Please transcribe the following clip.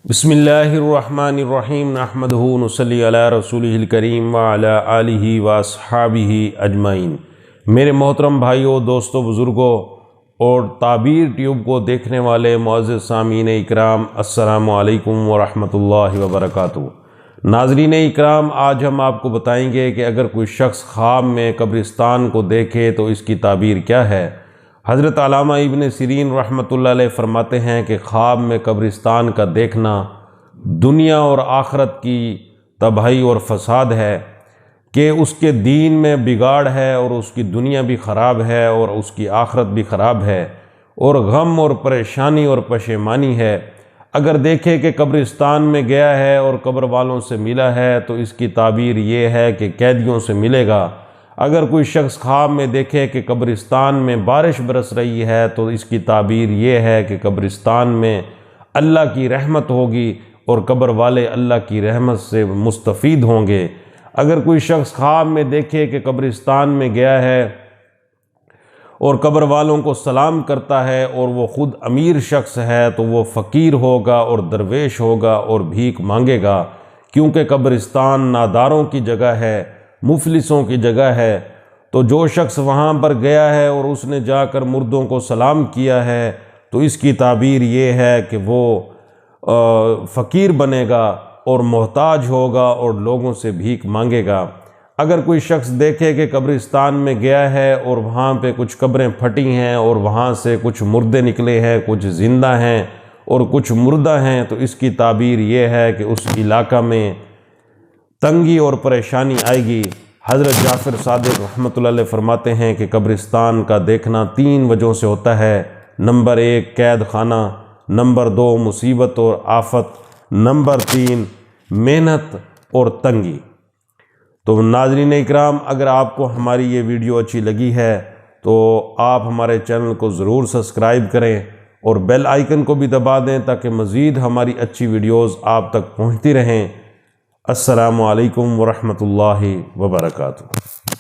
بسم اللہ الرحمن الرحیم نحمدہ ونصلی علی رسولہ الکریم وعلی آلہ واصحابہ اجمعین۔ میرے محترم بھائیوں، دوستوں، بزرگوں اور تعبیر ٹیوب کو دیکھنے والے معزز سامعین اکرام، السلام علیکم ورحمۃ اللہ وبرکاتہ۔ ناظرین اکرام، آج ہم آپ کو بتائیں گے کہ اگر کوئی شخص خواب میں قبرستان کو دیکھے تو اس کی تعبیر کیا ہے۔ حضرت علامہ ابن سیرین رحمۃ اللہ علیہ فرماتے ہیں کہ خواب میں قبرستان کا دیکھنا دنیا اور آخرت کی تباہی اور فساد ہے، کہ اس کے دین میں بگاڑ ہے اور اس کی دنیا بھی خراب ہے اور اس کی آخرت بھی خراب ہے، اور غم اور پریشانی اور پشیمانی ہے۔ اگر دیکھے کہ قبرستان میں گیا ہے اور قبر والوں سے ملا ہے تو اس کی تعبیر یہ ہے کہ قیدیوں سے ملے گا۔ اگر کوئی شخص خواب میں دیکھے کہ قبرستان میں بارش برس رہی ہے تو اس کی تعبیر یہ ہے کہ قبرستان میں اللہ کی رحمت ہوگی اور قبر والے اللہ کی رحمت سے مستفید ہوں گے۔ اگر کوئی شخص خواب میں دیکھے کہ قبرستان میں گیا ہے اور قبر والوں کو سلام کرتا ہے اور وہ خود امیر شخص ہے تو وہ فقیر ہوگا اور درویش ہوگا اور بھیک مانگے گا، کیونکہ قبرستان ناداروں کی جگہ ہے، مفلسوں کی جگہ ہے۔ تو جو شخص وہاں پر گیا ہے اور اس نے جا کر مردوں کو سلام کیا ہے تو اس کی تعبیر یہ ہے کہ وہ فقیر بنے گا اور محتاج ہوگا اور لوگوں سے بھیک مانگے گا۔ اگر کوئی شخص دیکھے کہ قبرستان میں گیا ہے اور وہاں پہ کچھ قبریں پھٹی ہیں اور وہاں سے کچھ مردے نکلے ہیں، کچھ زندہ ہیں اور کچھ مردہ ہیں، تو اس کی تعبیر یہ ہے کہ اس علاقہ میں تنگی اور پریشانی آئے گی۔ حضرت جعفر صادق رحمۃ اللہ علیہ فرماتے ہیں کہ قبرستان کا دیکھنا 3 وجہوں سے ہوتا ہے۔ نمبر 1 قید خانہ، نمبر 2 مصیبت اور آفت، نمبر 3 محنت اور تنگی۔ تو ناظرین اکرام، اگر آپ کو ہماری یہ ویڈیو اچھی لگی ہے تو آپ ہمارے چینل کو ضرور سبسکرائب کریں اور بیل آئیکن کو بھی دبا دیں تاکہ مزید ہماری اچھی ویڈیوز آپ تک پہنچتی رہیں۔ السلام علیکم ورحمۃ اللہ وبرکاتہ۔